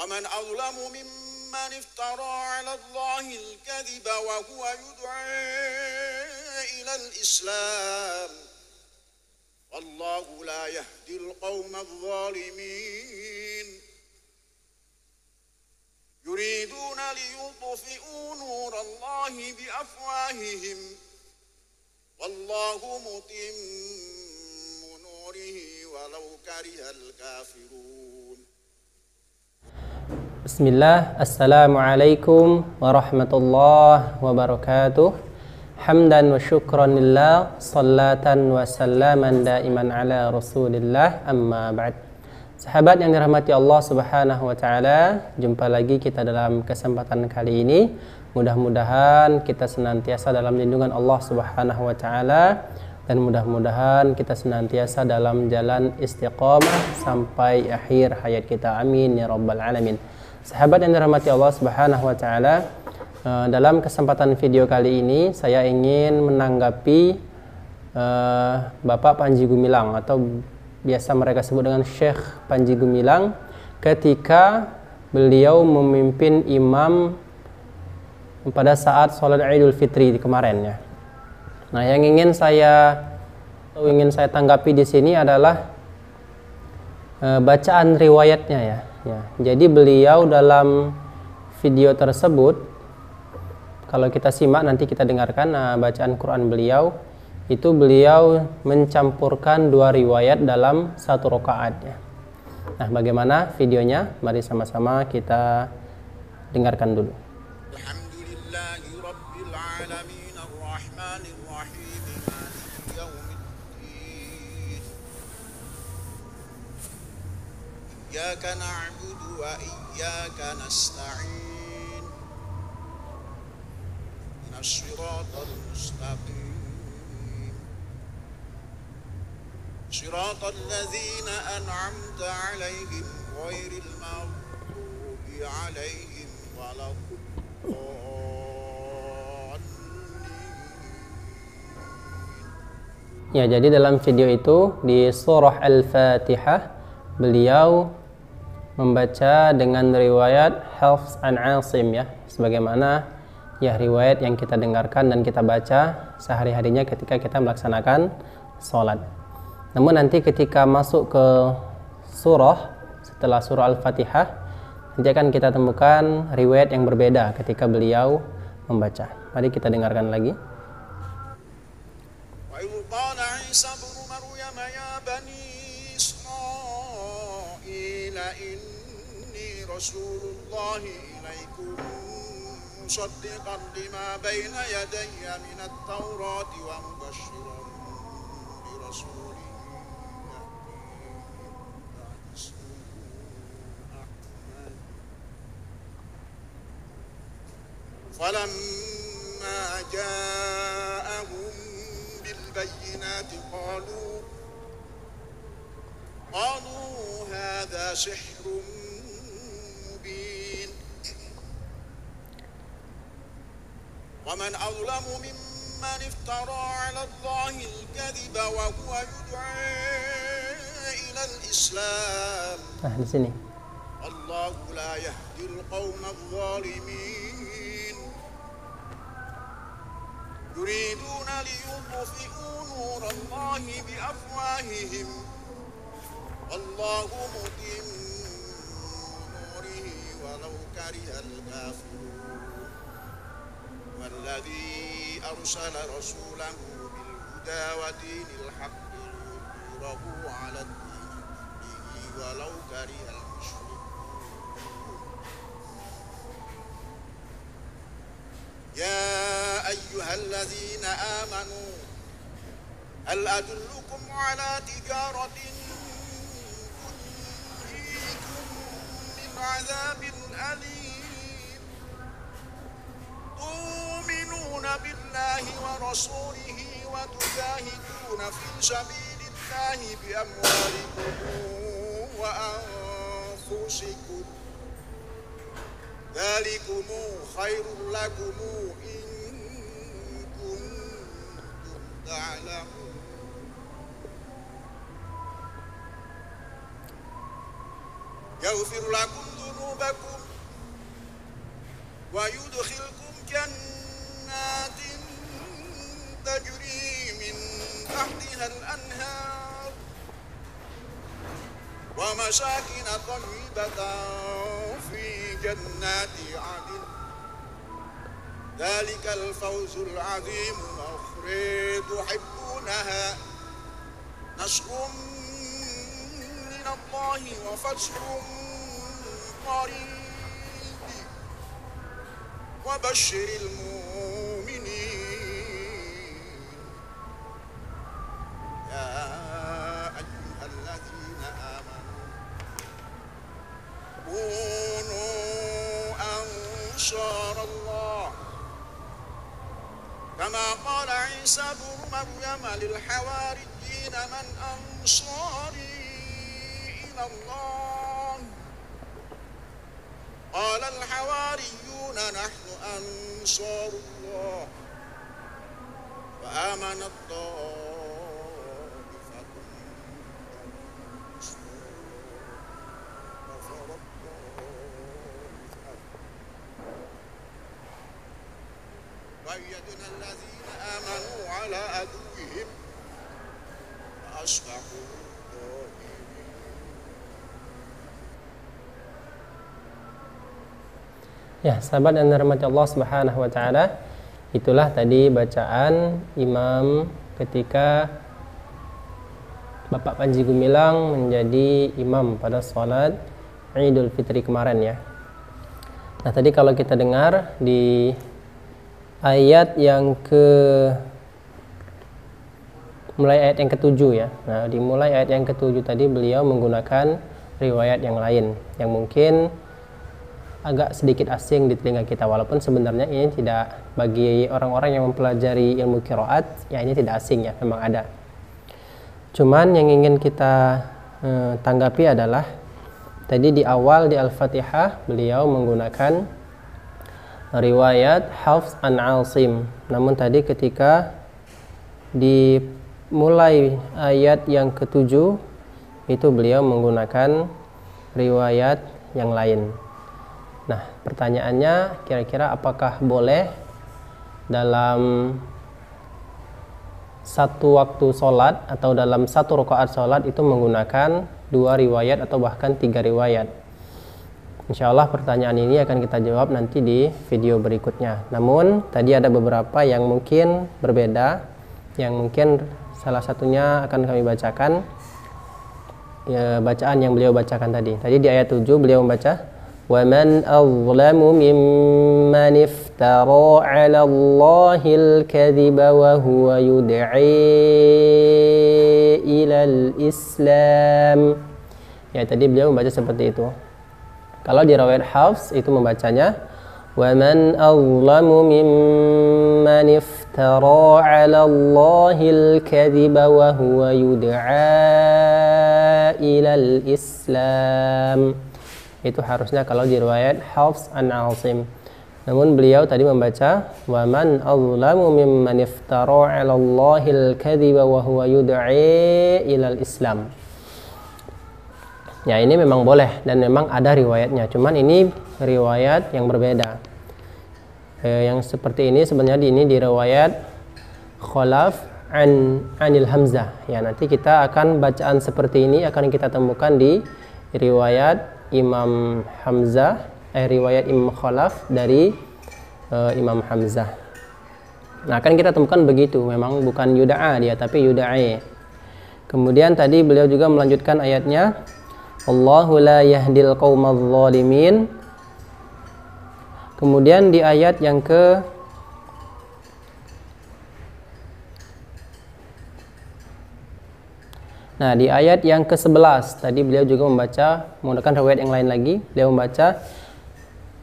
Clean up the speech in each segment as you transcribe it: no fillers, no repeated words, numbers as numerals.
ومن أظلم ممن افترى على الله الكذب وهو يدعى إلى الإسلام والله لا يهدي القوم الظالمين يريدون ليطفئوا نور الله بأفواههم والله متم نوره ولو كره الكافرون. Bismillah, Assalamualaikum warahmatullahi wabarakatuh. Hamdan wa syukran lillah, salatan wa salaman daiman ala rasulillah, amma ba'd. Sahabat yang dirahmati Allah subhanahu wa ta'ala, jumpa lagi kita dalam kesempatan kali ini. Mudah-mudahan kita senantiasa dalam lindungan Allah subhanahu wa ta'ala, dan mudah-mudahan kita senantiasa dalam jalan istiqamah sampai akhir hayat kita. Amin ya rabbal alamin. Sahabat yang dirahmati Allah subhanahu wa ta'ala, dalam kesempatan video kali ini saya ingin menanggapi Bapak Panji Gumilang, atau biasa mereka sebut dengan Syekh Panji Gumilang, ketika beliau memimpin imam pada saat sholat Idul Fitri kemarin ya. Nah, yang ingin saya tanggapi di sini adalah bacaan riwayatnya ya. Jadi beliau dalam video tersebut, kalau kita simak nanti kita dengarkan bacaan Quran beliau, itu beliau mencampurkan dua riwayat dalam satu rakaat ya. Nah, bagaimana videonya? Mari sama-sama kita dengarkan dulu. Iyyaka na'budu wa iyyaka nasta'in. Ihdinas siratal mustaqim. Siratal ladzina an'amta 'alaihim ghairil maghdubi 'alaihim waladdallin. Ya, jadi dalam video itu di surah Al-Fatihah beliau membaca dengan riwayat Hafs an Asim ya, sebagaimana ya riwayat yang kita dengarkan dan kita baca sehari-harinya ketika kita melaksanakan sholat. Namun nanti ketika masuk ke surah, setelah surah Al-Fatihah, nanti akan kita temukan riwayat yang berbeda ketika beliau membaca. Mari kita dengarkan lagi. Rasulullah ilaikum musaddiqan lima baina yadayya minat tawrati wa mubashiran bi rasulin falamma ja'ahum bil bayyinati qalu hadha sihrun ومن أظلم ممن افترى على الله الكذب وهو يدعى إلى الإسلام di sini. الله لا يهدي القوم الظالمين يريدون ليطفئوا نور الله بأفواههم والله متم نوره ولو كره الكافرون والذي أرسل رسوله بالهدى ودين الحق ليظهره على الدين كله ولو كره المشركون يا أيها الذين آمنوا هل أدلكم على تجارة تنجيكم من عذاب أليم تؤمنون بالله ورسوله وتجاهدون في سبيل الله بأموالكم وأنفسكم ذلكم خير لكم إن كنتم تعلمون. يغفر لكم ذنوبكم ويدخلكم جنات تجري من تحتها الأنهار ومساكن طيبة في جنات عدن ذلك الفوز العظيم أخرى تحبونها نصر من الله وفتح قريب وبشر المؤمنين يا أيها الذين آمنوا كونوا أنصار الله كما قال عيسى بن مريم للحواريين من أنصاري إلى الله قال الحواريون نحن أنصار الله فآمنت طائفة وأيدنا الذين آمنوا على عدوهم فأصبحوا Ya, sahabat yang dirahmati Allah Subhanahu wa taala, itulah tadi bacaan imam ketika Bapak Panji Gumilang menjadi imam pada sholat Idul Fitri kemarin ya. Nah, tadi kalau kita dengar di ayat yang mulai ayat yang ke-7 ya. Nah, dimulai ayat yang ke-7 tadi beliau menggunakan riwayat yang lain yang mungkin agak sedikit asing di telinga kita, walaupun sebenarnya ini tidak, bagi orang-orang yang mempelajari ilmu qiraat ya ini tidak asing ya, memang ada. Cuman yang ingin kita tanggapi adalah tadi di awal di Al-Fatihah beliau menggunakan riwayat Hafs an Asim, namun tadi ketika dimulai ayat yang ke-7 itu beliau menggunakan riwayat yang lain. Nah, pertanyaannya kira-kira apakah boleh dalam satu waktu sholat atau dalam satu rakaat sholat itu menggunakan 2 riwayat atau bahkan 3 riwayat? Insya Allah pertanyaan ini akan kita jawab nanti di video berikutnya. Namun tadi ada beberapa yang mungkin berbeda, yang mungkin salah satunya akan kami bacakan ya, bacaan yang beliau bacakan tadi. Tadi di ayat 7 beliau membaca وَمَنْ أَظْلَمُ مِمَّنِ افْتَرَى عَلَى اللَّهِ الْكَذِبَ وَهُوَ يُدْعِي إِلَى الْإِسْلَامِ. Ya, tadi beliau membaca seperti itu. Kalau di riwayat Hafs itu membacanya وَمَنْ أَظْلَمُ مِمَّنِ افْتَرَى عَلَى اللَّهِ الْكَذِبَ وَهُوَ يُدْعَى إِلَى الْإِسْلَامِ. Itu harusnya kalau di riwayat Hafs an Asim. Namun beliau tadi membaca وَمَنْ أَظْلَمُ مِمَّنِ افْتَرَى عَلَى اللَّهِ الْكَذِبَ وَهُوَ يُدْعِي إِلَى الْإِسْلَامِ. Ya, ini memang boleh dan memang ada riwayatnya. Cuman ini riwayat yang berbeda. Yang seperti ini sebenarnya ini di riwayat Khalaf anil Hamzah. Ya, nanti kita akan bacaan seperti ini akan kita temukan di riwayat Imam Hamzah, riwayat Imam Khalaf dari Imam Hamzah. Nah, akan kita temukan begitu, memang bukan yuda'a dia tapi yuda'i. Kemudian tadi beliau juga melanjutkan ayatnya Allahu la yahdil qaumadz zalimin. Kemudian di ayat yang Nah, di ayat yang ke-11 tadi beliau juga membaca menggunakan riwayat yang lain lagi. Beliau membaca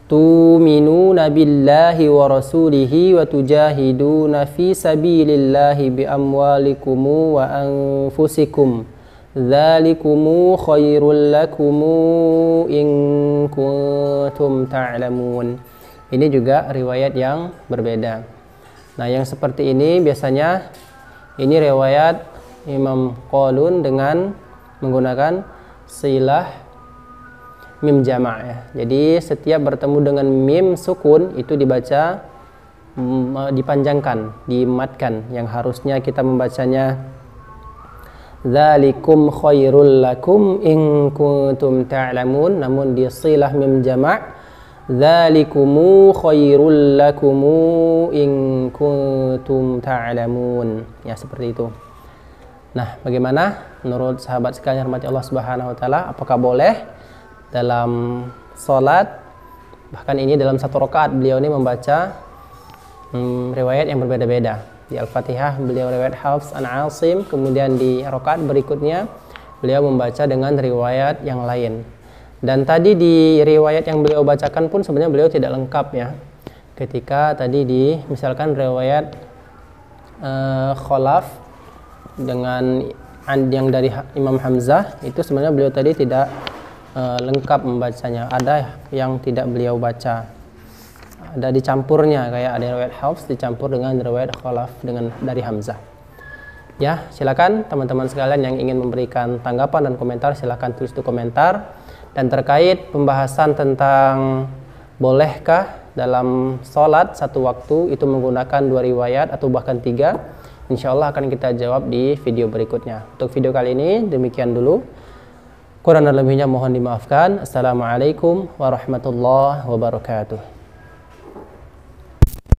tu'minuna billahi wa rasulihi wa tujahiduna fi sabilillahi bi amwalikum wa anfusikum. Dzalikumu khairul lakum in kuntum ta'lamun. Ini juga riwayat yang berbeda. Nah, yang seperti ini biasanya ini riwayat Imam Qalun dengan menggunakan silah mim jama' ya. Jadi setiap bertemu dengan mim sukun itu dibaca dipanjangkan, dimatkan, yang harusnya kita membacanya dzalikum khairul lakum in kuntum ta'lamun, namun di silah mim jama' dzalikumu khairul lakum in kuntum ta'lamun. Ya, seperti itu. Nah, bagaimana menurut sahabat sekalian hormati Allah Subhanahu wa taala, apakah boleh dalam salat, bahkan ini dalam satu rakaat beliau ini membaca riwayat yang berbeda-beda. Di Al-Fatihah beliau riwayat Hafs an Asim, kemudian di rakaat berikutnya beliau membaca dengan riwayat yang lain. Dan tadi di riwayat yang beliau bacakan pun sebenarnya beliau tidak lengkap ya. Ketika tadi di misalkan riwayat Khalaf dengan yang dari Imam Hamzah, itu sebenarnya beliau tadi tidak lengkap membacanya. Ada yang tidak beliau baca. Ada dicampurnya, kayak ada riwayat Hafs dicampur dengan riwayat Khalaf dengan dari Hamzah. Ya, silakan teman-teman sekalian yang ingin memberikan tanggapan dan komentar, silakan tulis di komentar. Dan terkait pembahasan tentang bolehkah dalam sholat satu waktu itu menggunakan 2 riwayat atau bahkan 3, insya Allah akan kita jawab di video berikutnya. Untuk video kali ini demikian dulu. Kurang dan lebihnya mohon dimaafkan. Assalamualaikum warahmatullahi wabarakatuh.